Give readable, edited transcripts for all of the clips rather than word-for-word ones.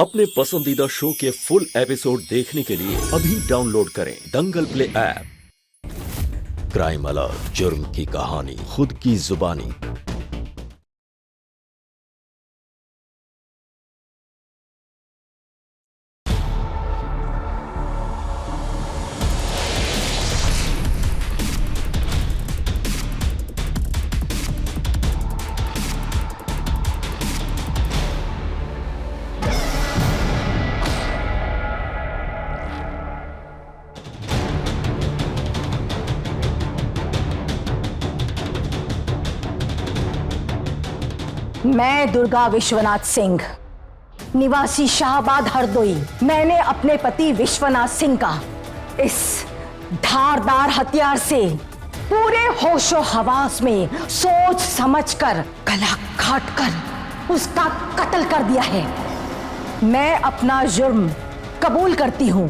अपने पसंदीदा शो के फुल एपिसोड देखने के लिए अभी डाउनलोड करें दंगल प्ले ऐप। क्राइम अलर्ट, जुर्म की कहानी खुद की जुबानी। मैं दुर्गा विश्वनाथ सिंह, निवासी शाहबाद हरदोई, मैंने अपने पति विश्वनाथ सिंह का इस धारदार हथियार से पूरे होशो हवास में सोच समझकर गला काटकर उसका कत्ल कर दिया है। मैं अपना जुर्म कबूल करती हूँ।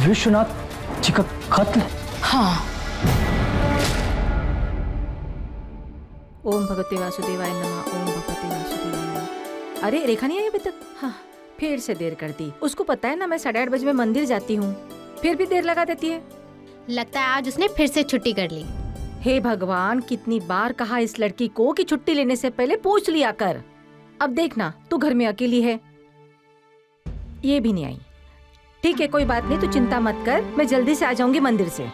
विश्वनाथ जी का कत्ल? हाँ। ओम भगवते वासुदेवाय नमः। ओम भगवते वासुदेवाय नमः। अरे रेखा नहीं आई अभी तक? हाँ, फिर से देर कर दी। उसको पता है ना मैं 8:30 बजे में मंदिर जाती हूँ, फिर भी देर लगा देती है। लगता है आज उसने फिर से छुट्टी कर ली। हे भगवान, कितनी बार कहा इस लड़की को कि छुट्टी लेने से पहले पूछ लिया कर। अब देखना, तू घर में अकेली है, ये भी नहीं आई। ठीक है, कोई बात नहीं, तू चिंता मत कर, मैं जल्दी से आ जाऊंगी मंदिर से।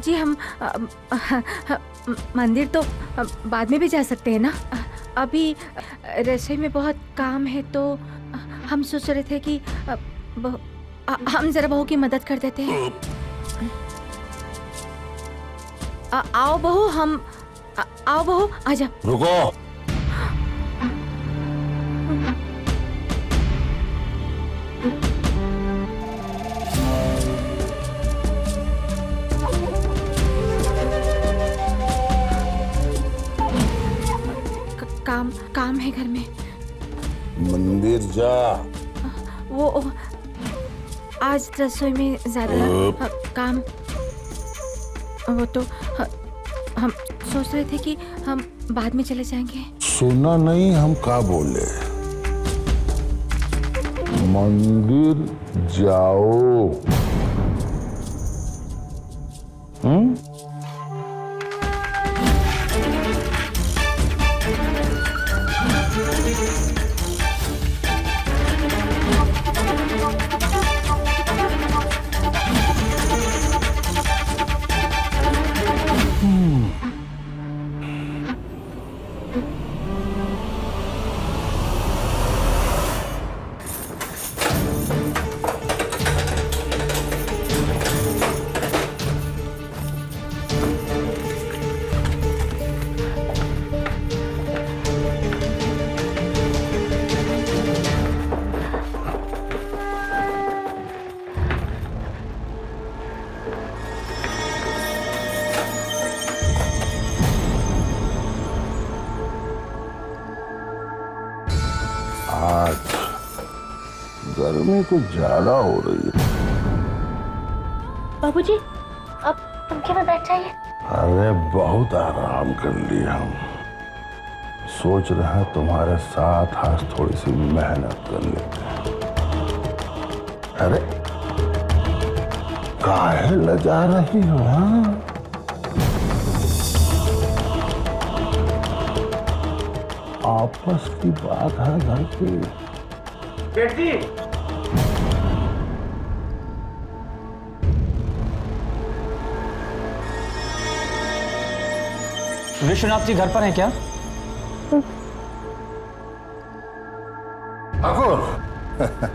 जी हम मंदिर तो बाद में भी जा सकते हैं ना। अभी रसोई में बहुत काम है, तो हम सोच रहे थे कि हम जरा बहू की मदद कर देते हैं। आओ बहू, आओ बहू, आजा। रुको। काम है घर में। मंदिर जा। वो आज रसोई में ज्यादा काम, वो तो हम सोच रहे थे कि हम बाद में चले जाएंगे। सुना नहीं हम क्या बोले? मंदिर जाओ। आज गर्मी कुछ ज्यादा हो रही है। बाबूजी, अब पंखे में बैठ जाइए। अरे बहुत आराम कर लिया हम। सोच रहे हैं तुम्हारे साथ आज थोड़ी सी मेहनत कर लेते हैं। अरे काहे लजा रही हो? हाँ, आपस की बात है घर की। बेटी, विश्वनाथ जी घर पर हैं क्या?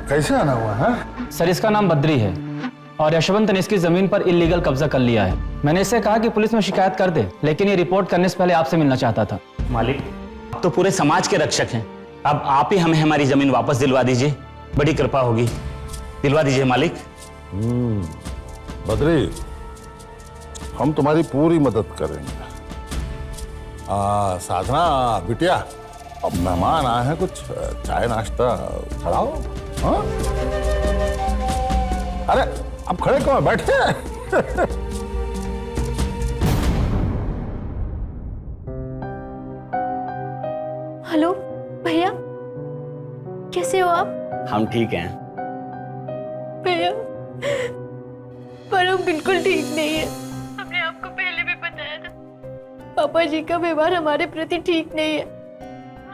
कैसे आना हुआ है? सर, इसका नाम बद्री है और यशवंत ने इसकी जमीन पर इलीगल कब्जा कर लिया है। मैंने इससे कहा कि पुलिस में शिकायत कर दे, लेकिन ये रिपोर्ट करने से पहले आपसे मिलना चाहता था। मालिक, आप तो पूरे समाज के रक्षक हैं, अब आप ही हमें हमारी जमीन वापस दिलवा दीजिए, बड़ी कृपा होगी। दिलवा दीजिए मालिक। बद्री, हम तुम्हारी पूरी मदद करेंगे। साधना बिटिया, अब मेहमान आए हैं, कुछ चाय नाश्ता खड़ाओ। हाँ? अरे अब खड़े क्यों, बैठे। हम ठीक हैं। भैया, पर हम बिल्कुल ठीक नहीं है। हमने आपको पहले भी बताया था, पापा जी का व्यवहार हमारे प्रति ठीक नहीं है।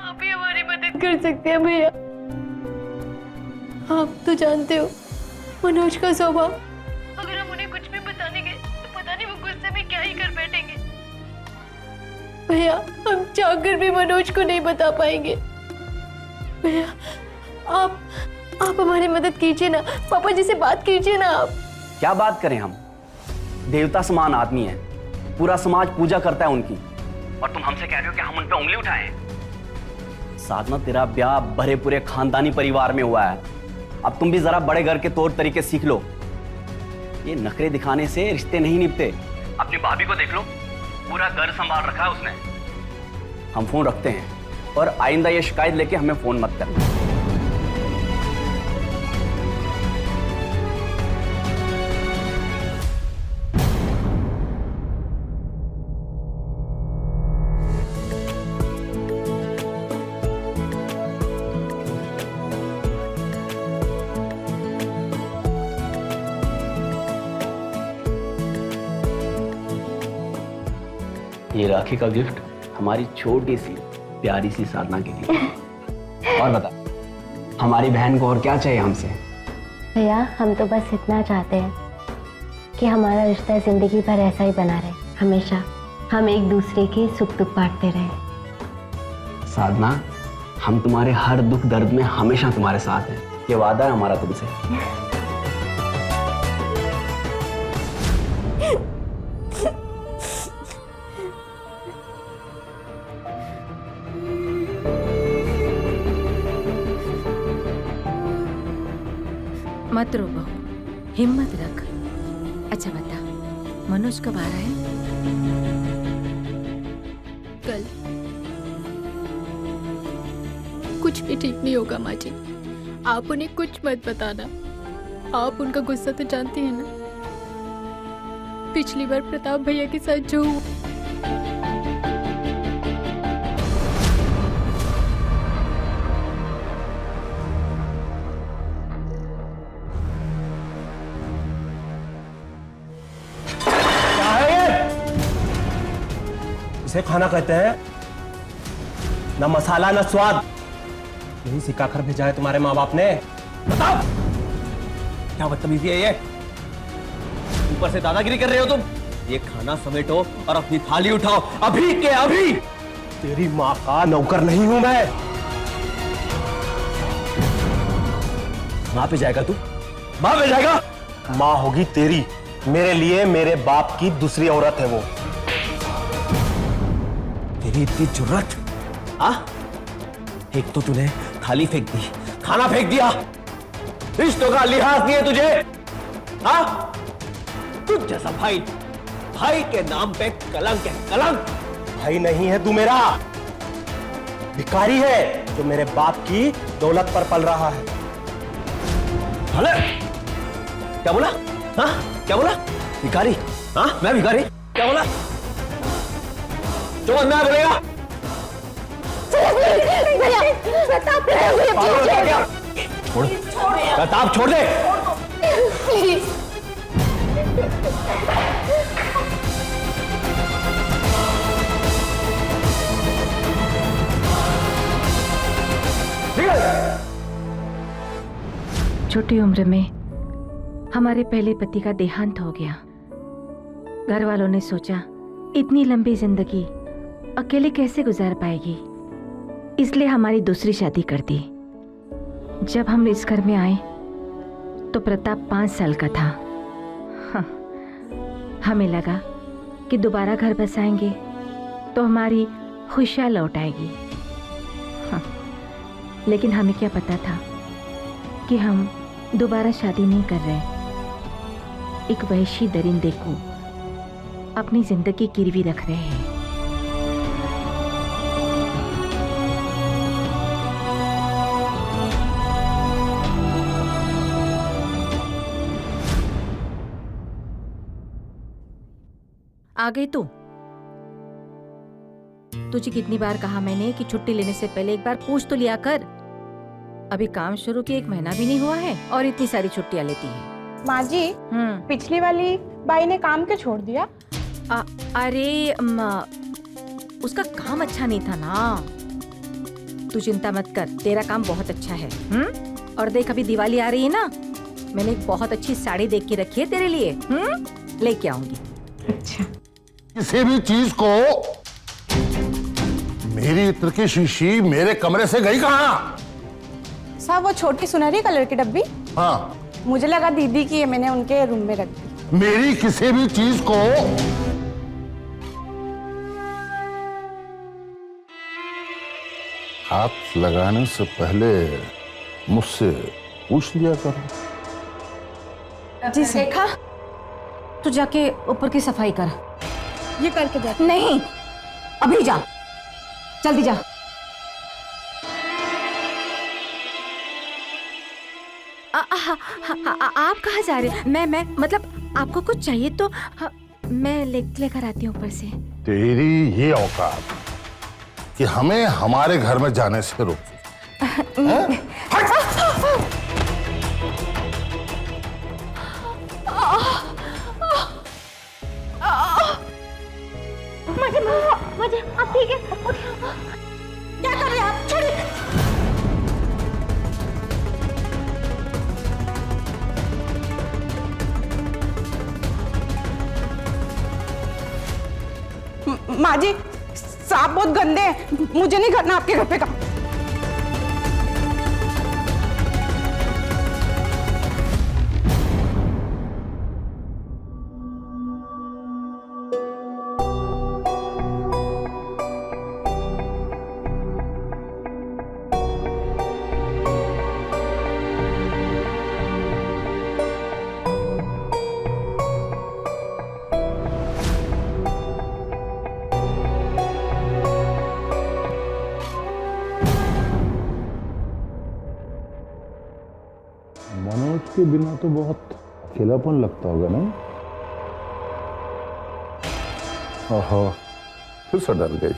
आप ही हमारी मदद कर सकते हैं भैया। आप तो जानते हो मनोज का स्वभाव, अगर हम उन्हें कुछ भी बताने गए तो पता नहीं वो गुस्से में क्या ही कर बैठेंगे। भैया, हम चाहकर भी मनोज को नहीं बता पाएंगे। भैया, आप हमारी मदद कीजिए ना, पापा जी से बात कीजिए ना आप। क्या बात करें हम? देवता समान आदमी है, पूरा समाज पूजा करता है उनकी, और तुम हमसे कह रहे हो कि हम उन पे उंगली उठाएं? साधना, तेरा ब्याह भरे पूरे खानदानी परिवार में हुआ है। अब तुम भी जरा बड़े घर के तौर तरीके सीख लो। ये नखरे दिखाने से रिश्ते नहीं निभते। अपनी भाभी को देख लो, पूरा घर संभाल रखा है उसने। हम फोन रखते हैं, और आइंदा ये शिकायत लेके हमें फोन मत करना। ये राखी का गिफ्ट हमारी छोटी सी प्यारी सी साधना के लिए। और बता, हमारी बहन को और क्या चाहिए हमसे? भैया, हम तो बस इतना चाहते हैं कि हमारा रिश्ता जिंदगी भर ऐसा ही बना रहे। हमेशा हम एक दूसरे के सुख दुख बांटते रहे। साधना, हम तुम्हारे हर दुख दर्द में हमेशा तुम्हारे साथ हैं। ये वादा है हमारा तुमसे। मत रो बहू, हिम्मत रख। अच्छा बता, मनोज कब आ रहा है? कल। कुछ भी ठीक नहीं होगा माँ जी, आप उन्हें कुछ मत बताना। आप उनका गुस्सा तो जानती हैं ना, पिछली बार प्रताप भैया के साथ जो हुआ। इसे खाना कहते हैं? ना मसाला ना स्वाद, यही सिखाकर भेजा है तुम्हारे माँ बाप ने। बताओ, क्या बदतमीजी है ये? ऊपर से दादागिरी कर रहे हो तुम। ये खाना समेटो और अपनी थाली उठाओ, अभी के अभी। तेरी माँ का नौकर नहीं हूं मैं। माँ पे जाएगा तू? माँ पे जाएगा? माँ होगी तेरी। मेरे लिए मेरे बाप की दूसरी औरत है वो। तेरी इतनी जुर्रत? एक तो तूने थाली फेंक दी, खाना फेंक दिया, रिश्तों का लिहाज नहीं है तुझे। तुझ जैसा भाई, भाई के नाम पे कलंक है, कलंक। भाई नहीं है तू मेरा, भिखारी है जो मेरे बाप की दौलत पर पल रहा है। भले क्या बोला? क्या बोला? भिखारी? मैं भिखारी? क्या बोला? जो अन्याय बोलेगा? छोड़, प्रताप छोड़ दे। छोटी उम्र में हमारे पहले पति का देहांत हो गया। घर वालों ने सोचा इतनी लंबी जिंदगी अकेले कैसे गुजार पाएगी, इसलिए हमारी दूसरी शादी कर दी। जब हम इस घर में आए तो प्रताप 5 साल का था। हमें लगा कि दोबारा घर बसाएंगे तो हमारी खुशियाँ लौट आएगी। लेकिन हमें क्या पता था कि हम दोबारा शादी नहीं कर रहे। एक वहशी दरिंदे को अपनी जिंदगी गिरवी रख रहे हैं। आ गई तू? तुझे कितनी बार कहा मैंने कि छुट्टी लेने से पहले एक बार पूछ तो लिया कर। अभी काम शुरू किए 1 महीना भी नहीं हुआ है और इतनी सारी छुट्टियां लेती है। माँ जी, पिछली वाली बाई ने काम क्यों छोड़ दिया? अरे उसका काम अच्छा नहीं था ना। तू चिंता मत कर, तेरा काम बहुत अच्छा है। और देख, अभी दिवाली आ रही है ना, मैंने एक बहुत अच्छी साड़ी देख के रखी है तेरे लिए। लेके आऊंगी। अच्छा। किसी भी चीज को मेरी इत्र की शीशी मेरे कमरे से गई कहाँ? साहब, वो छोटी सुनहरी कलर की डब्बी? हाँ, मुझे लगा दीदी की है, मैंने उनके रूम में रख दी। मेरी किसी भी चीज को हाथ लगाने से पहले मुझसे पूछ लिया करो। जी देखा, तू जाके ऊपर की सफाई कर। ये करके जाती। नहीं, अभी जा, जल्दी जा। आप कहाँ जा रहे हैं? मैं मतलब आपको कुछ चाहिए तो मैं लेकर आती हूँ ऊपर से। तेरी ये औकात कि हमें हमारे घर में जाने से रोकी। मुझे आप ठीक है? क्या कर रहे हैं आप? छोड़िए। माँ जी, सांप बहुत गंदे हैं, मुझे नहीं करना आपके घर पे काम। मनोज के बिना तो बहुत अकेलापन लगता होगा ना? ओहो, फिर से डर गई।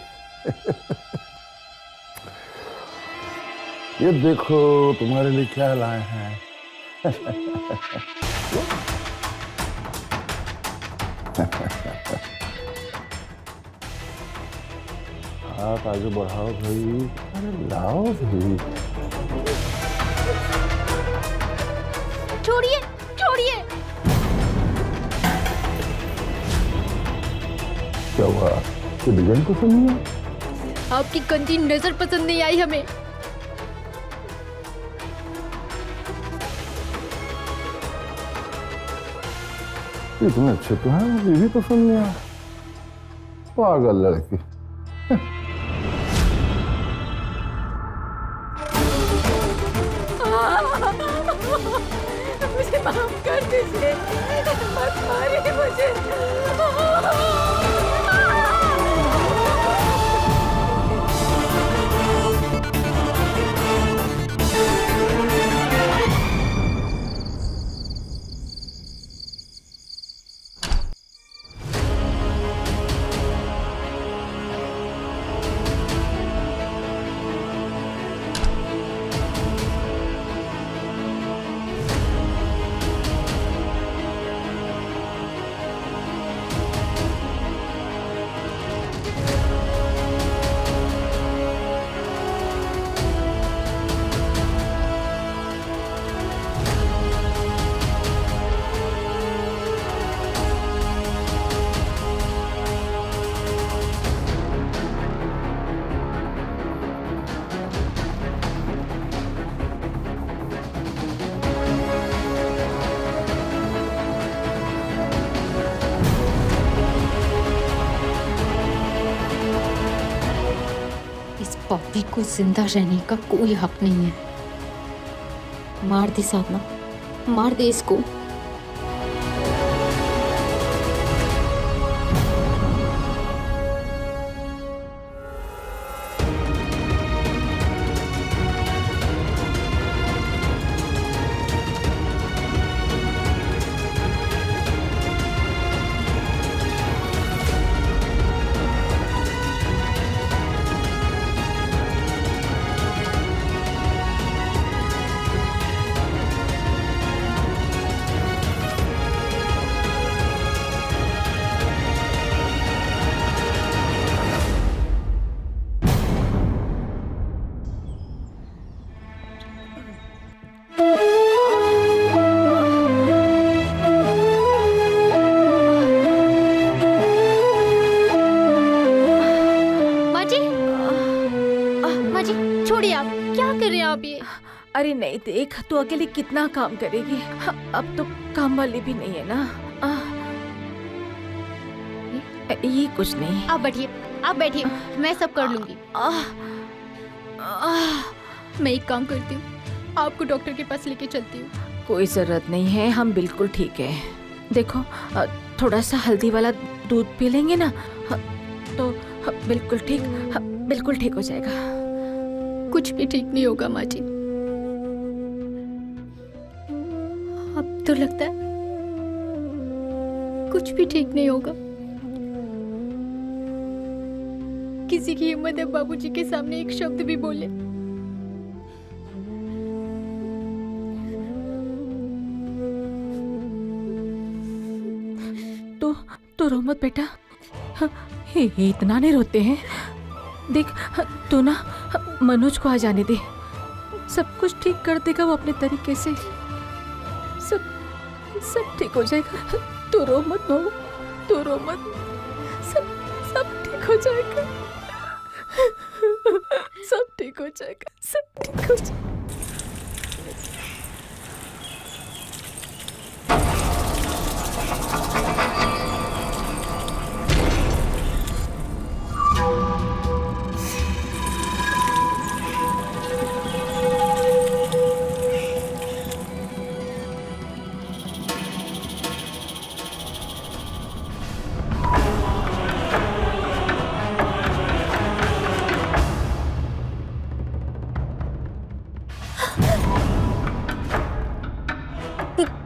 ये देखो तुम्हारे लिए क्या लाए हैं। हाथ आगे बढ़ाओ भाई, अरे लाओ भाई। छोड़िए, छोड़िए। क्या हुआ? ये डिजाइन पसंद नहीं है? आपकी गंदी नजर पसंद नहीं आई हमें। इतने अच्छे तो हैं, ये भी पसंद नहीं आया। पागल लड़की। मुझे माफ कर दीजिए, मत मारिए मुझे। पॉपी को जिंदा रहने का कोई हक नहीं है। मार दे साधना, मार दे इसको। छोड़िए आप, क्या कर रहे हैं आप ये? अरे नहीं, देख तू अकेले कितना काम करेगी। अब तो काम वाली भी नहीं है ना। ये कुछ नहीं। आप बैठिए, मैं सब कर लूंगी। मैं एक काम करती हूँ, आपको डॉक्टर के पास लेके चलती हूँ। कोई जरूरत नहीं है, हम बिल्कुल ठीक है। देखो थोड़ा सा हल्दी वाला दूध पी लेंगे ना तो बिल्कुल ठीक हो जाएगा। कुछ भी ठीक नहीं होगा माँ जी। अब तो लगता है कुछ भी ठीक नहीं होगा। किसी की हिम्मत है बाबूजी के सामने एक शब्द भी बोले? तो रो मत बेटा, इतना नहीं रोते हैं। देख तू ना मनोज को आ जाने दे, सब कुछ ठीक कर देगा वो अपने तरीके से। सब ठीक हो जाएगा। तू रो मत बहू, तू रो मत, सब ठीक हो जाएगा। सब ठीक हो जाएगा, सब ठीक हो जाएगा।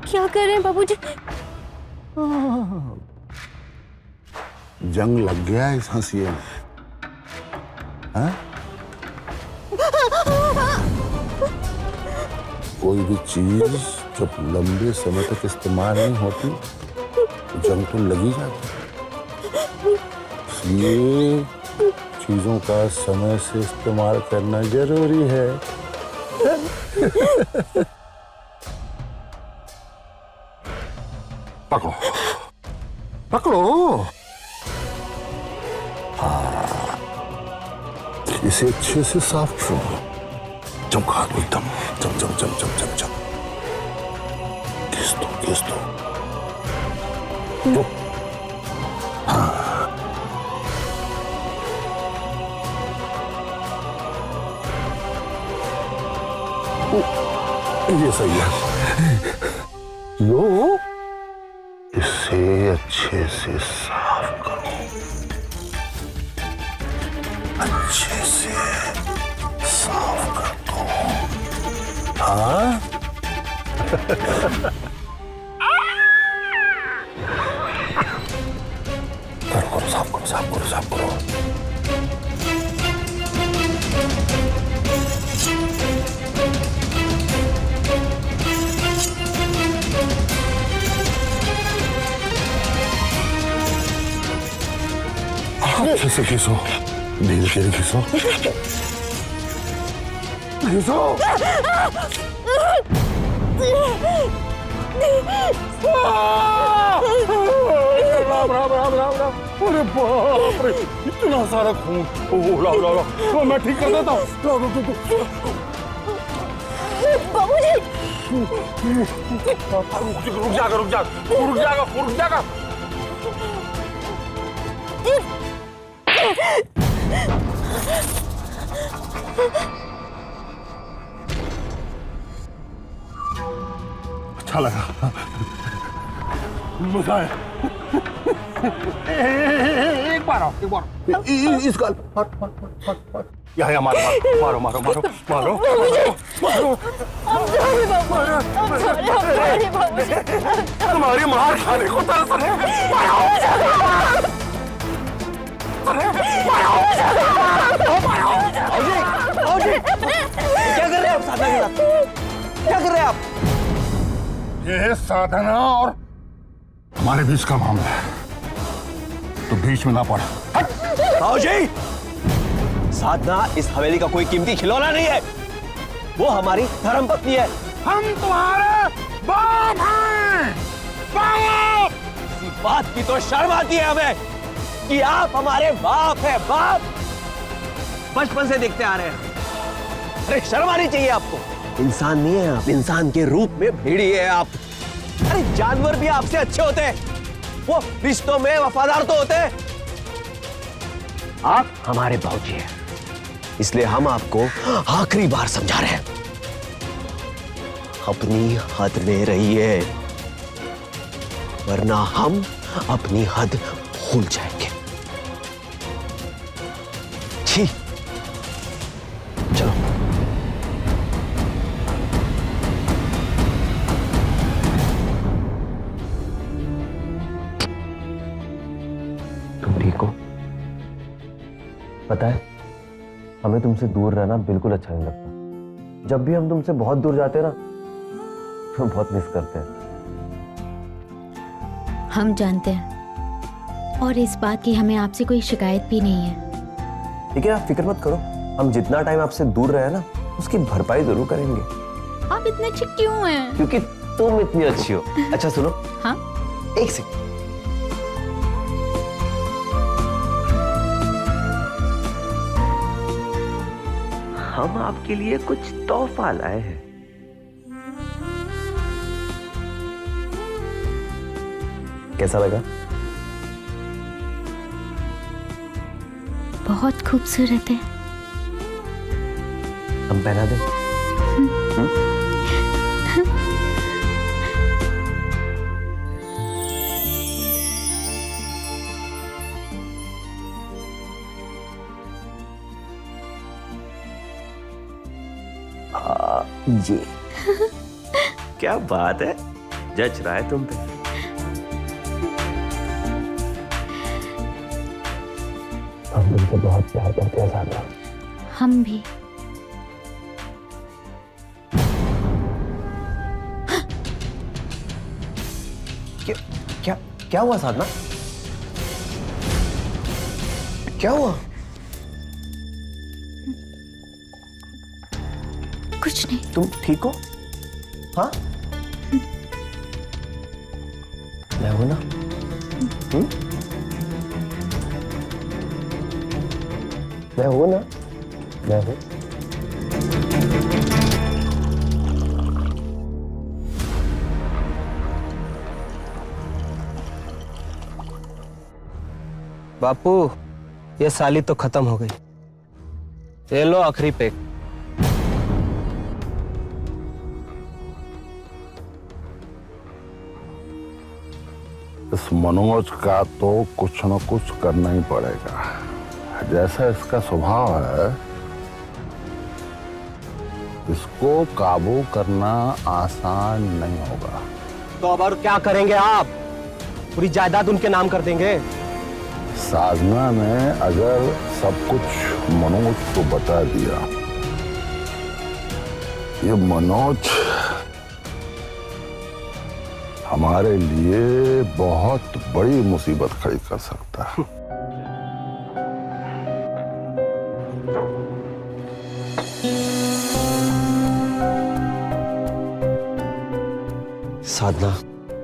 क्या कर रहे हैं बाबूजी? जंग लग गया इस हंसिए में। हाँ? कोई भी चीज जब लंबे समय तक इस्तेमाल नहीं होती तो जंग तो लगी जाती। इसलिए चीजों का समय से इस्तेमाल करना जरूरी है। पकड़ो पकड़ो। हाँ, इसे अच्छे से साफ करो। चमका दो एकदम, चम चम चम चम चम चम। घिस दो। हाँ। ये सही है। लो इसे अच्छे से साफ करो, अच्छे से साफ कर दो। हाँ? करो, साफ करो। अच्छे से घिसो, धीरे धीरे घिसो। राम। अरे बाप रे, इतना सारा खून। लाओ, मैं ठीक कर देता हूँ। बाबूजी रुक जाएगा। अच्छा लगा, मजा आया। एक बार इस गाल यहाँ मारो। तुम्हारी मार खाने को तरस है। क्या कर रहे हैं आप साधना के साथ? क्या कर रहे हैं आप? ये साधना और हमारे बीच का मामला है, तो बीच में ना पड़ा। जी, साधना इस हवेली का कोई कीमती खिलौना नहीं है। वो हमारी धर्मपत्नी है। हम तुम्हारे बाप हैं। बाप! इसी बात की तो शर्म आती है हमें कि आप हमारे बाप हैं। बाप बचपन से देखते आ रहे हैं। अरे शर्म आनी चाहिए आपको। इंसान नहीं है आप, इंसान के रूप में भेड़िए है आप। अरे जानवर भी आपसे अच्छे होते हैं, वो रिश्तों में वफादार तो होते हैं। आप हमारे बाबूजी हैं, इसलिए हम आपको आखिरी बार समझा रहे हैं, अपनी हद में रहिए, वरना हम अपनी हद भूल जाएंगे। छी, चलो। तुम ठीक हो? पता है, हमें तुमसे दूर रहना बिल्कुल अच्छा नहीं लगता। जब भी हम तुमसे बहुत दूर जाते हैं ना, तो बहुत मिस करते हैं। हम जानते हैं, और इस बात की हमें आपसे कोई शिकायत भी नहीं है। ठीक है, आप फिक्र मत करो, हम जितना टाइम आपसे दूर रहे ना, उसकी भरपाई जरूर करेंगे। आप इतने अच्छे क्यों हैं? क्योंकि तुम इतनी अच्छी हो। अच्छा सुनो। हाँ? एक सेकंड। हम आपके लिए कुछ तोहफा लाए हैं। कैसा लगा? बहुत खूबसूरत है। हम पहना दें? ये क्या बात है, जच रहा है तुम पे। हम तुमसे बहुत प्यार करते हैं साधना। हम भी। क्या हुआ साधना? क्या हुआ? कुछ नहीं। तुम ठीक हो? हाँ? मैं हूं ना? मैं हूं ना? मैं हूं। बापू, ये साली तो खत्म हो गई। ये लो आखिरी पैक। इस मनोज का तो कुछ न कुछ करना ही पड़ेगा। जैसा इसका स्वभाव है, इसको काबू करना आसान नहीं होगा। तो अब और क्या करेंगे आप? पूरी जायदाद उनके नाम कर देंगे? साधना ने अगर सब कुछ मनोज को बता दिया, ये मनोज हमारे लिए बहुत बड़ी मुसीबत खड़ी कर सकता है। साधना,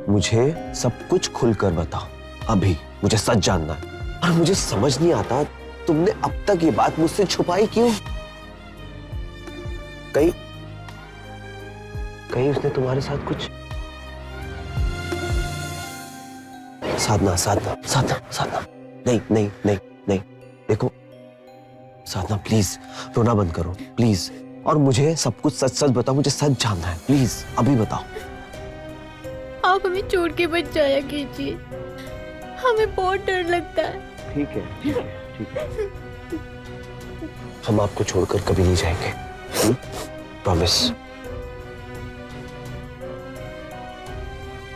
मुझे सब कुछ खुलकर बताओ। अभी मुझे सच जानना है, और मुझे समझ नहीं आता तुमने अब तक ये बात मुझसे छुपाई क्यों? कहीं उसने तुम्हारे साथ कुछ? साधना साधना साधना साधना, नहीं नहीं नहीं नहीं, देखो साधना प्लीज रोना बंद करो प्लीज, और मुझे सब कुछ सच सच बताओ। मुझे सच जानना है, प्लीज अभी बताओ। आप हमें छोड़ के मत जाया कीजिए, हमें बहुत डर लगता है। ठीक है ठीक है ठीक है, हम आपको छोड़कर कभी नहीं जाएंगे, प्रॉमिस।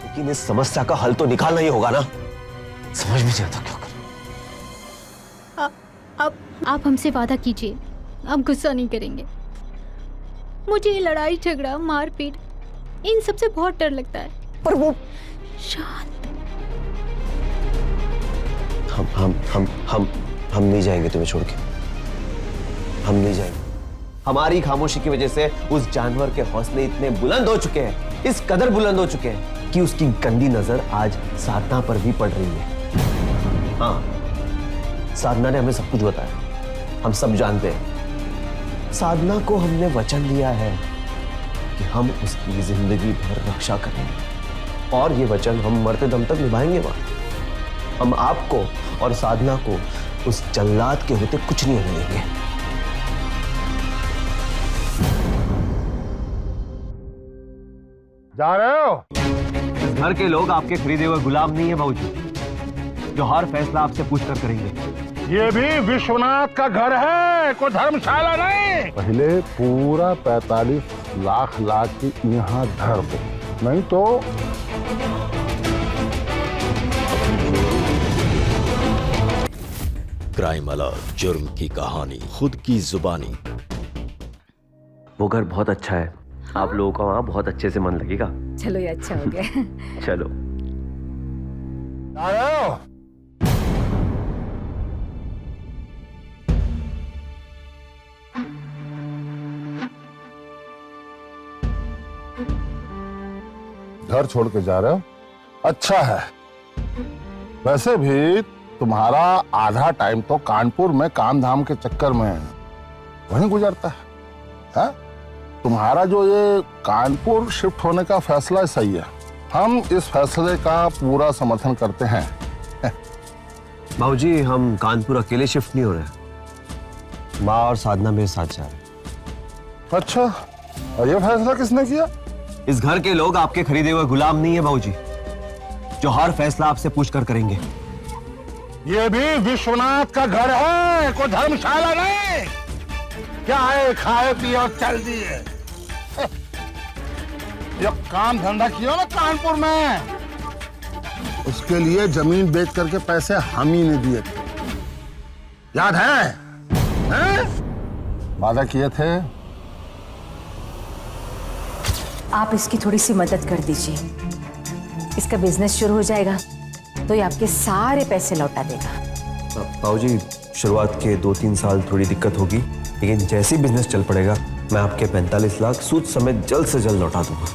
लेकिन इस समस्या का हल तो निकालना ही होगा ना। समझ में नहीं आता क्या करूं। आप हमसे वादा कीजिए, आप गुस्सा नहीं करेंगे। मुझे ये लड़ाई झगड़ा मारपीट इन सब से बहुत डर लगता है। पर वो शांत। हम नहीं जाएंगे तुम्हें छोड़ के, हम नहीं जाएंगे। हमारी खामोशी की वजह से उस जानवर के हौसले इतने बुलंद हो चुके हैं, इस कदर बुलंद हो चुके हैं कि उसकी गंदी नजर आज साधना पर भी पड़ रही है। हाँ, साधना ने हमें सब कुछ बताया, हम सब जानते हैं। साधना को हमने वचन दिया है कि हम उसकी जिंदगी भर रक्षा करेंगे और ये वचन हम मरते दम तक निभाएंगे। वहां हम आपको और साधना को उस जल्लाद के होते कुछ नहीं होने देंगे। जा रहे हो? इस घर के लोग आपके खरीदे हुए गुलाम नहीं है बाबूजी, जो हर फैसला आपसे पूछकर करेंगे। ये भी विश्वनाथ का घर है, कोई धर्मशाला नहीं। पहले पूरा 45 लाख ला के यहाँ धर दो, नहीं तो क्राइम अलर्ट, जुर्म की कहानी, खुद की जुबानी। वो घर बहुत अच्छा है, आप लोगों का वहाँ बहुत अच्छे से मन लगेगा। चलो ये अच्छा हो गया। चलो। जा रहे हो? घर छोड़ के जा रहे हो? अच्छा है। वैसे भी तुम्हारा आधा टाइम तो कानपुर में काम धाम के चक्कर में वहीं गुजरता है? तुम्हारा जो ये कानपुर शिफ्ट होने का फैसला सही है, हम इस फैसले का पूरा समर्थन करते हैं। बाबूजी, हम कानपुर अकेले शिफ्ट नहीं हो रहे, माँ और साधना मेरे साथ जा रहे। अच्छा, और ये फैसला किसने किया? इस घर के लोग आपके खरीदे हुए गुलाम नहीं है बाबूजी, जो हर फैसला आपसे पूछकर करेंगे। ये भी विश्वनाथ का घर है, कोई धर्मशाला नहीं। क्या है, खाए पिए और चल दिए। ये काम धंधा किया ना कानपुर में, उसके लिए जमीन बेच करके पैसे हम ही ने दिए थे, याद है? वादा किए थे। आप इसकी थोड़ी सी मदद कर दीजिए, इसका बिजनेस शुरू हो जाएगा तो ये आपके सारे पैसे लौटा देगा। बाबूजी, शुरुआत के 2-3 साल थोड़ी दिक्कत होगी, लेकिन जैसे ही बिजनेस चल पड़ेगा मैं आपके 45 लाख सूद समेत जल्द से जल्द लौटा दूंगा।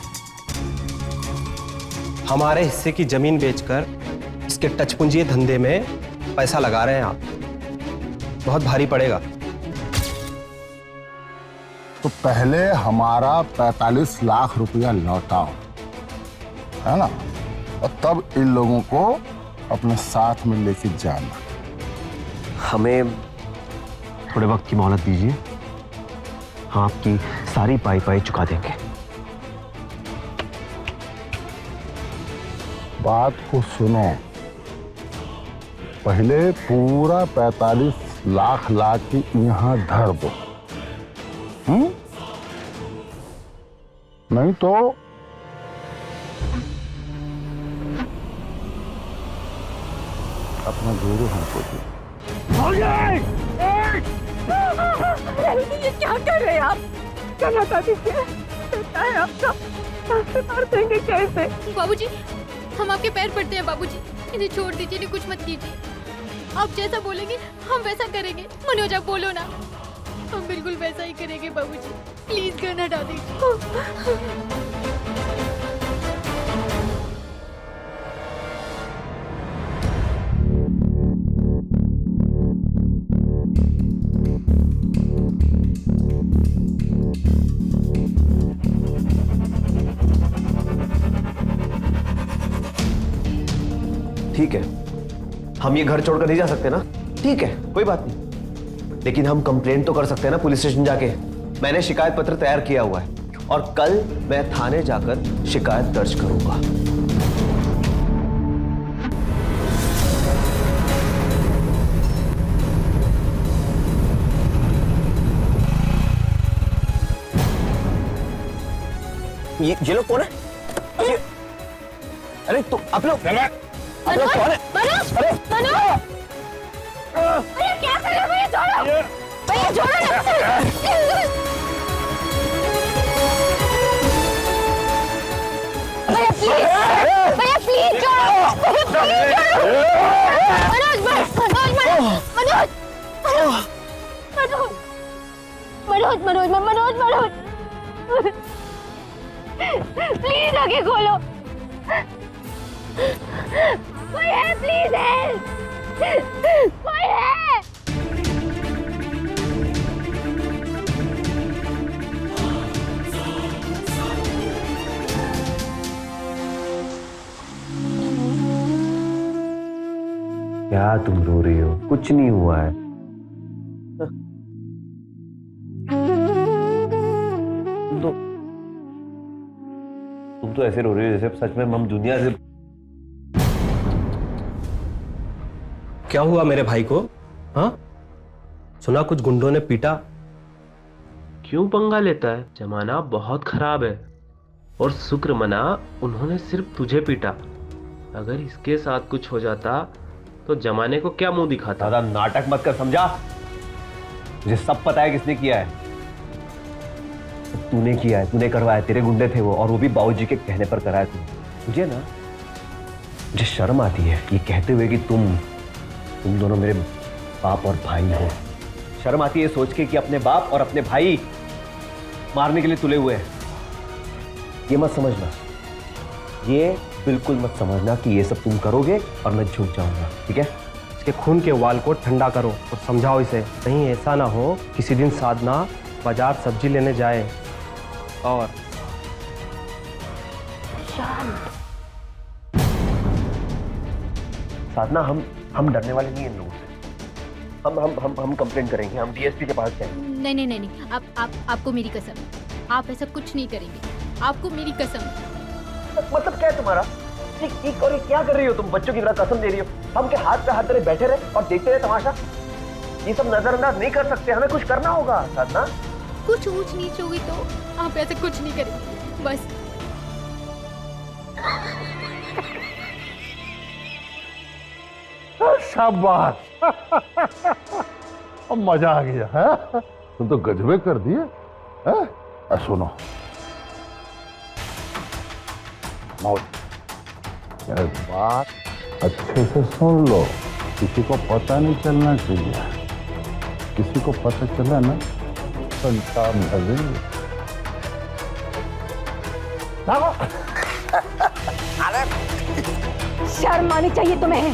हमारे हिस्से की जमीन बेचकर इसके टच पूंजी धंधे में पैसा लगा रहे हैं आप, बहुत भारी पड़ेगा। तो पहले हमारा 45 लाख रुपया लौटाओ, है ना? और तब इन लोगों को अपने साथ में लेके जाना। हमें थोड़े वक्त की मोहलत दीजिए, हम आपकी सारी पाई चुका देंगे। बात को सुनो, पहले पूरा 45 लाख ला के यहाँ धर दो, नहीं तो अपना गुरु हमको दो। ये क्या कर रहे हैं आप? क्या बता दीजिए, बेटा है आपका, मार देंगे कैसे? बाबूजी, हम आपके पैर पड़ते हैं बाबूजी, इन्हें छोड़ दीजिए, इन्हें कुछ मत कीजिए। आप जैसा बोलेंगे हम वैसा करेंगे। मनोज, आप बोलो ना, हम बिल्कुल वैसा ही करेंगे बाबूजी, प्लीज घर न हटा दीजिए। ठीक है, हम ये घर छोड़कर नहीं जा सकते ना? ठीक है, कोई बात नहीं, लेकिन हम कंप्लेंट तो कर सकते हैं ना पुलिस स्टेशन जाके। मैंने शिकायत पत्र तैयार किया हुआ है और कल मैं थाने जाकर शिकायत दर्ज करूंगा। ये लोग कौन है? अरे तो आप लोग कौन है? मनोज, मनोज, अरे क्या कर रहे हो? भैया छोड़ो, भैया छोड़ो ना। भैया प्लीज, भैया प्लीज छोड़ो, मनोज, मनोज, प्लीज आगे खोलो। कोई है, प्लीज हेल्प, कोई है। क्या तुम रो रही हो? कुछ नहीं हुआ है। तुम तो ऐसे रो रही हो जैसे सच में हम दुनिया से। क्या हुआ मेरे भाई को? हाँ, सुना कुछ गुंडों ने पीटा। क्यों पंगा लेता है? जमाना बहुत खराब है और शुक्र मना उन्होंने सिर्फ तुझे पीटा। अगर इसके साथ कुछ हो जाता तो जमाने को क्या मुंह दिखाता। दादा नाटक मत कर, समझा? मुझे सब पता है किसने किया है। तूने किया है, तूने करवाया, तेरे गुंडे थे वो, और वो भी बाबूजी के कहने पर कराया तूने। मुझे ना, मुझे शर्म आती है ये कहते हुए कि तुम दोनों मेरे बाप और भाई हो। शर्म आती है सोच के कि अपने बाप और अपने भाई मारने के लिए तुले हुए हैं। ये मत समझना, ये बिल्कुल मत समझना कि ये सब तुम करोगे और मैं झुक जाऊंगा, ठीक है? इसके खून के वाल को ठंडा करो और समझाओ इसे। कहीं ऐसा ना हो किसी दिन साधना बाजार सब्जी लेने जाए और साधना, हम डरने वाले नहीं हैं इन लोगों से। हम कंप्लेंट करेंगे, हम डीएसपी के पास जाएंगे। नहीं नहीं नहीं नहीं, आपको मेरी कसम, आप ऐसा कुछ नहीं करेंगे, आपको मेरी कसम। मतलब क्या है तुम्हारा? और ये क्या कर रही हो तुम? बच्चों की तरह कसम दे रही हो। हम के हाथ पे हाथ धरे बैठे रहे और देखते रहे तमाशा? ये सब नजरअंदाज नहीं कर सकते, हमें कुछ करना होगा साधना। कुछ ऊंच नीच होगी तो आप ऐसा कुछ नहीं करेंगे, बस। शाबाश। अब मजा आ गया है। तुम तो गजबे कर दिए। सुनो मौत, एक बात अच्छे से सुन लो, किसी को पता नहीं चलना चाहिए। किसी को पता चला ना संसार भरेंगे। शर्म आनी चाहिए तुम्हें।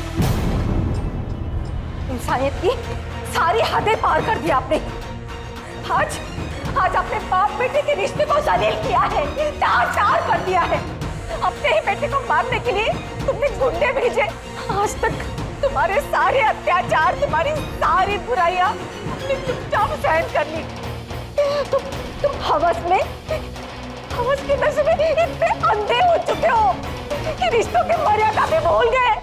इंसानियत की सारी हदें पार कर दी आपने। आज अपने बाप बेटे के रिश्ते को जलील किया है, तार कर दिया है। अपने ही बेटे को मारने के लिए तुमने गुंडे भेजे। आज तक तुम्हारे सारे अत्याचार, तुम्हारी सारी बुराइयां हमने चुपचाप सहन कर ली। तुम हवस की नशे में इतने अंधे हो चुके हो कि रिश्तों की मर्यादा भी भूल गए।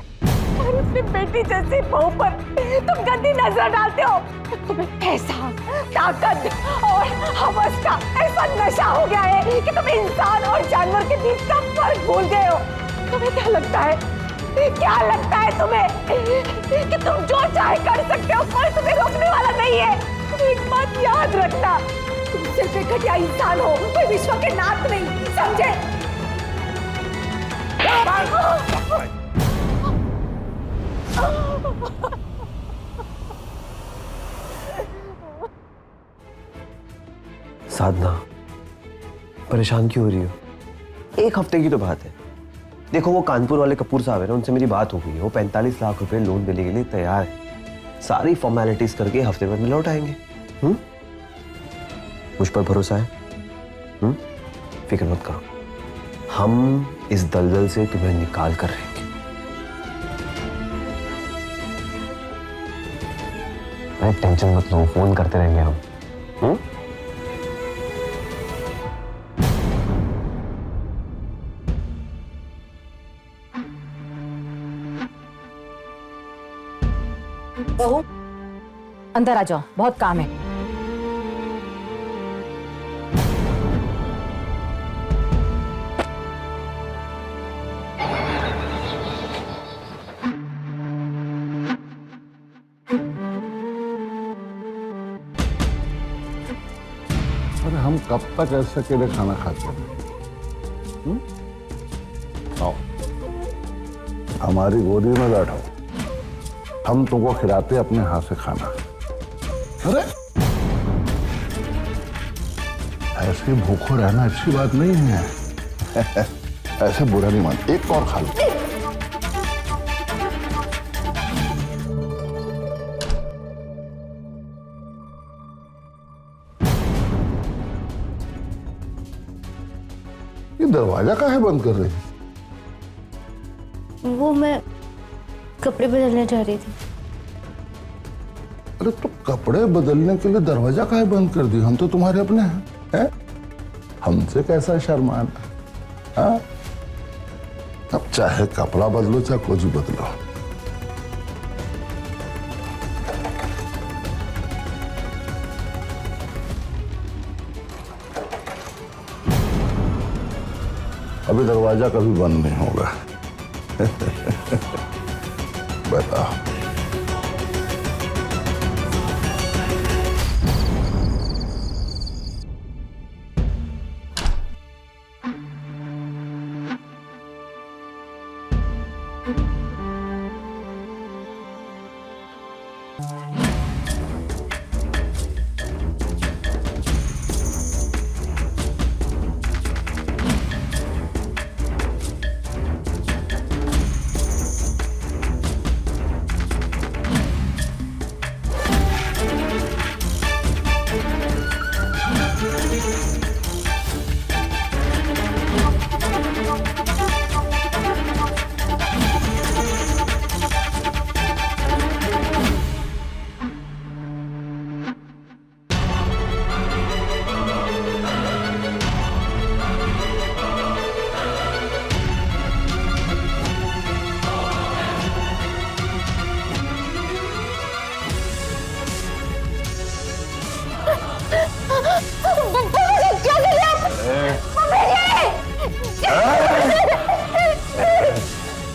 और अपनी बेटी जैसी बहू पर तुम गंदी नजर डालते हो। तुम्हें पैसा, ताकत और हवस का ऐसा नशा हो गया है कि तुम इंसान और जानवर के बीच का फर्क भूल गए हो। तुम्हें क्या लगता है तुम्हें कि तुम जो चाहे कर सकते हो, कोई तुम्हें रोकने वाला नहीं है। एक बात याद रखना, तुम सिर्फ एक घटिया इंसान हो, कोई विश्व के नाथ नहीं, समझे? साधना, परेशान क्यों हो रही हो? एक हफ्ते की तो बात है। देखो वो कानपुर वाले कपूर साहब है ना, उनसे मेरी बात हो गई है। वो 45 लाख रुपए लोन देने के लिए तैयार है। सारी फॉर्मेलिटीज करके हफ्ते भर में लौट आएंगे। मुझ पर भरोसा है? फिक्र मत करो, हम इस दलदल से तुम्हें निकाल कर रहेंगे। टेंशन मत लो, फोन करते रहेंगे हम। बहू, अंदर आ जाओ, बहुत काम है। अरे हम कब तक ऐसे अकेले खाना खाते हैं? आओ, हमारी गोदी में बैठो, हम तुमको खिलाते अपने हाथ से खाना। अरे ऐसे भूखो रहना अच्छी बात नहीं है। ऐसे बुरा नहीं मानते, एक और खा लो। ये दरवाजा काहे बंद कर रही? वो मैं कपड़े बदलने जा रही थी। अरे तो कपड़े बदलने के लिए दरवाजा काहे बंद कर दिया? हम तो तुम्हारे अपने हैं। हमसे कैसा शर्माना? हाँ? अब चाहे कपड़ा बदलो चाहे कुछ बदलो। अभी दरवाजा कभी बंद नहीं होगा। बताओ।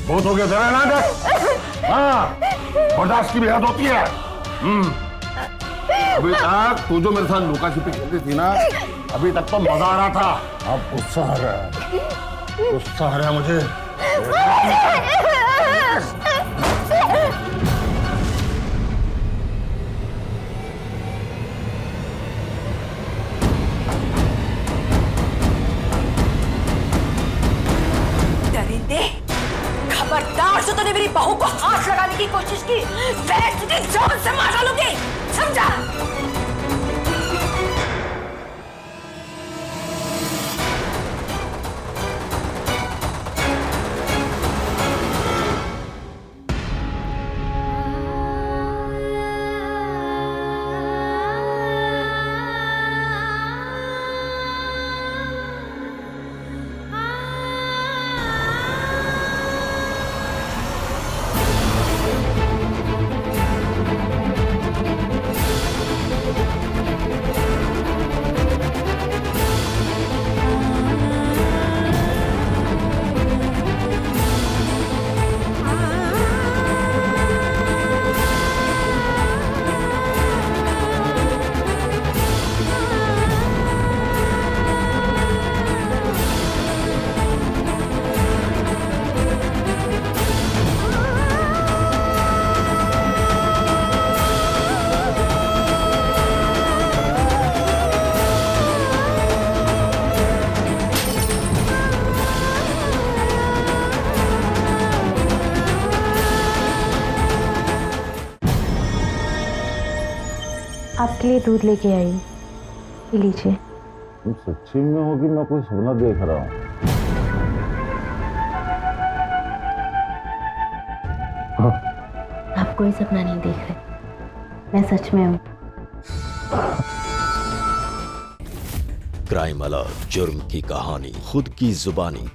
बहुत हो गया जरा नाटक। हाँ, बर्दाश्त की भी हद होती है। अभी तक तू जो मेरे साथ लुका छिपी खेलती थी ना, अभी तक तो मजा आ रहा था। अब गुस्सा आ रहा है, गुस्सा आ रहा है मुझे। खबरदार से तूने मेरी बहू को हाथ लगाने की कोशिश की, मैं तुझे जान से मार डालूंगी, समझा? आपके लिए दूध लेके आई हूँ, पी लीजिए। तुम सच्ची में हो कि मैं कोई सपना देख रहा हूँ? आप कोई सपना नहीं देख रहे, मैं सच में हूँ। क्राइम अलर्ट, जुर्म की कहानी खुद की जुबानी।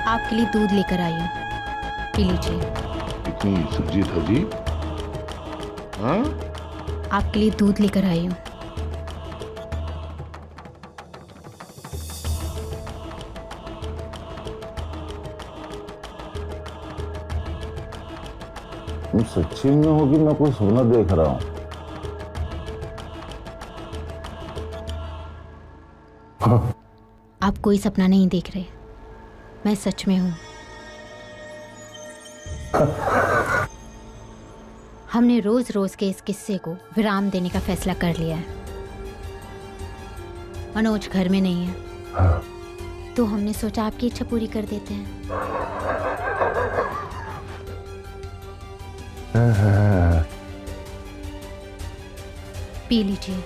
आपके लिए दूध लेकर आई हूँ, पी लीजिए। इतनी सब्जी सब्जी? हाँ? आपके लिए दूध लेकर आई हूँ। तुम सच्ची में हो कि मैं कोई सपना देख रहा हूँ? आप कोई सपना नहीं देख रहे, मैं सच में हूं। हमने रोज रोज के इस किस्से को विराम देने का फैसला कर लिया है। मनोज घर में नहीं है, तो हमने सोचा आपकी इच्छा पूरी कर देते हैं। पी लीजिए।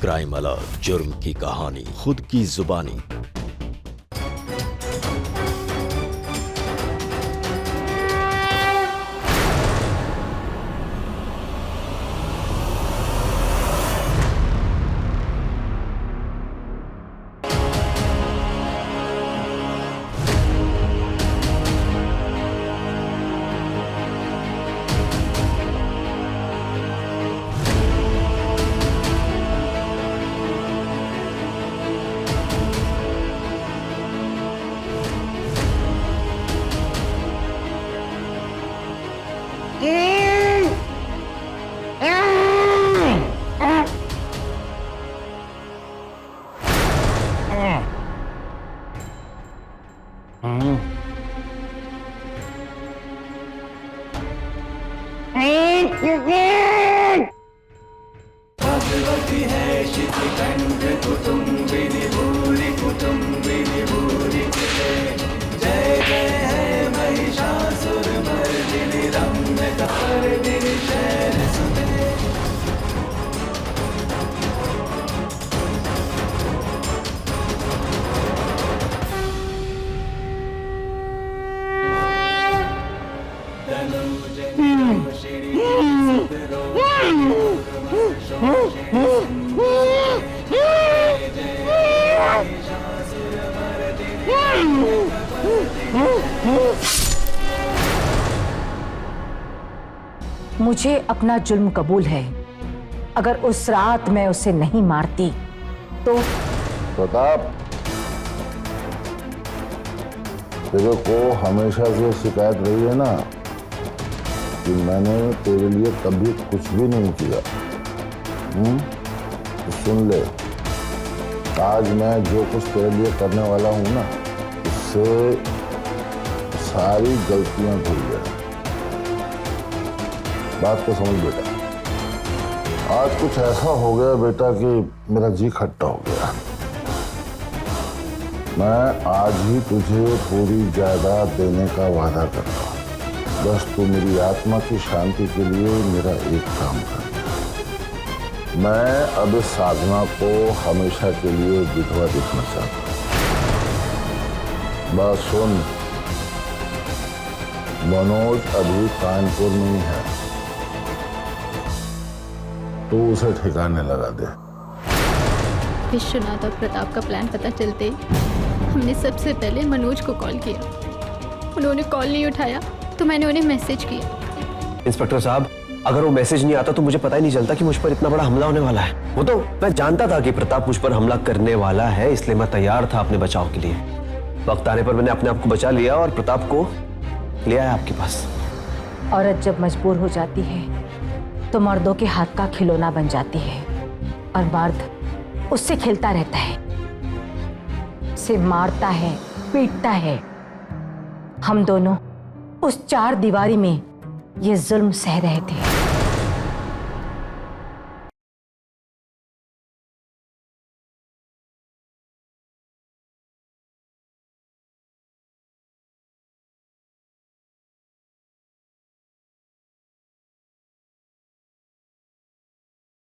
क्राइम अलर्ट, जुर्म की कहानी खुद की जुबानी। मुझे अपना जुल्म कबूल है। अगर उस रात मैं उसे नहीं मारती तो प्रताप, तेरे को हमेशा से शिकायत रही है ना कि मैंने तेरे लिए कभी कुछ भी नहीं किया। तो सुन ले, आज मैं जो कुछ तेरे लिए करने वाला हूं ना, उससे सारी गलतियां भूल गया। बात को समझ बेटा, आज कुछ ऐसा हो गया बेटा कि मेरा जी खट्टा हो गया। मैं आज ही तुझे पूरी जायदाद देने का वादा करता हूँ। बस तू मेरी आत्मा की शांति के लिए मेरा एक काम कर। मैं अब इस साधना को हमेशा के लिए विधवा देखना चाहता हूँ। बस सुन, मनोज अभी कानपुर में ही है, तो उसे ठिकाने लगा दे। विश्वनाथ और प्रताप का प्लान पता चलते ही हमने सबसे पहले मनोज को कॉल किया। उन्होंने कॉल नहीं उठाया तो मैंने उन्हें मैसेज किया। इंस्पेक्टर साहब, अगर वो मैसेज नहीं आता तो मुझे पता ही नहीं चलता कि मुझ पर इतना बड़ा हमला होने वाला है। वो तो मैं जानता था कि प्रताप मुझ पर हमला करने वाला है, इसलिए मैं तैयार था अपने बचाव के लिए। वक्त आने पर मैंने अपने आप को बचा लिया और प्रताप को ले आया आपके पास। औरत जब मजबूर हो जाती है तो मर्दों के हाथ का खिलौना बन जाती है और मर्द उससे खेलता रहता है, उसे मारता है, पीटता है। हम दोनों उस चार दीवारी में ये जुल्म सह रहे थे।